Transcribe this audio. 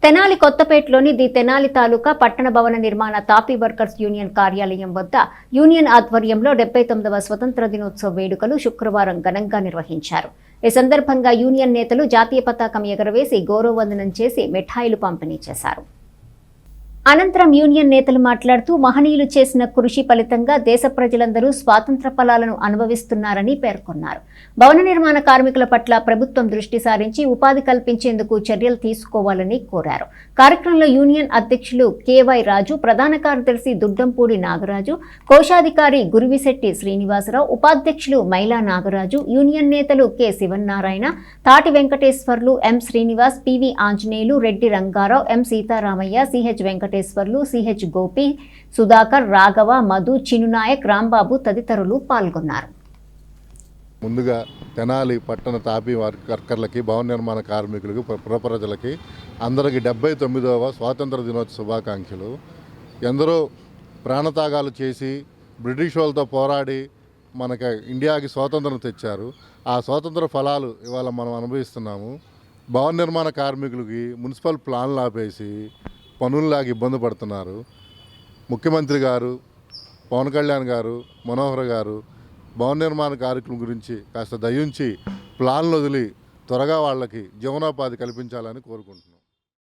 Tenali కొత్తపేటలోని the Tenali తాలూకా పట్టణ భవన నిర్మాణ తాపీ వర్కర్స్ యూనియన్ కార్యాలయం వద్ద యూనియన్ ఆధ్వర్యంలో 79వ స్వతంత్ర దినోత్సవ వేడుకలు శుక్రవారం ఘనంగా నిర్వహించారు. ఈ సందర్భంగా యూనియన్ నేతలు జాతీయ పతాకం ఎగరవేసి గౌరవవందనం చేసి మిఠాయిలు పంపిణీ చేశారు. అనంతరం యూనియన్ నేతలు మాట్లాడుతూ మహనీయులు చేసిన కృషి ఫలితంగా దేశ ప్రజలందరూ స్వాతంత్ర ఫలాలను అనుభవిస్తున్నారని పేర్కొన్నారు. భవన నిర్మాణ కార్మికుల పట్ల ప్రభుత్వం దృష్టి సారించి ఉపాధి కల్పించేందుకు చర్యలు తీసుకోవాలని కోరారు. కార్యక్రమంలో యూనియన్ అధ్యక్షులు కెవై రాజు, ప్రధాన కార్యదర్శి దుడ్డంపూడి నాగరాజు, కోశాధికారి గురివిశెట్టి శ్రీనివాసరావు, ఉపాధ్యక్షులు మైలా నాగరాజు, యూనియన్ నేతలు కె శివన్నారాయణ, తాటి వెంకటేశ్వర్లు, ఎం శ్రీనివాస్, పివి ఆంజనేయులు, రెడ్డి రంగారావు, ఎం సీతారామయ్య, సిహెచ్ వెంకటేశ్వర్లు, సిహెచ్ గోపి, సుధాకర్, రాఘవ, మధు, చినునాయక్, రాంబాబు తదితరులు పాల్గొన్నారు. ముందుగా తెనాలి పట్టణ తాపీ వర్కర్లకి, భవన నిర్మాణ కార్మికులకు, పుర ప్రజలకి అందరికీ 79వ స్వాతంత్ర దినోత్సవ శుభాకాంక్షలు. ఎందరో ప్రాణత్యాగాలు చేసి బ్రిటిష్ వాళ్ళతో పోరాడి మనకి ఇండియాకి స్వాతంత్రం తెచ్చారు. ఆ స్వాతంత్ర ఫలాలు ఇవాళ మనం అనుభవిస్తున్నాము. భవన నిర్మాణ కార్మికులకి మున్సిపల్ ప్లాన్లు ఆపేసి పనుల్లాగా ఇబ్బంది పడుతున్నారు. ముఖ్యమంత్రి గారు, పవన్ కళ్యాణ్ గారు, మనోహర్ గారు భవన నిర్మాణ కార్యక్రమం గురించి కాస్త దయించి ప్లాన్లు వదిలి త్వరగా వాళ్ళకి జీవనోపాధి కల్పించాలని కోరుకుంటున్నాం.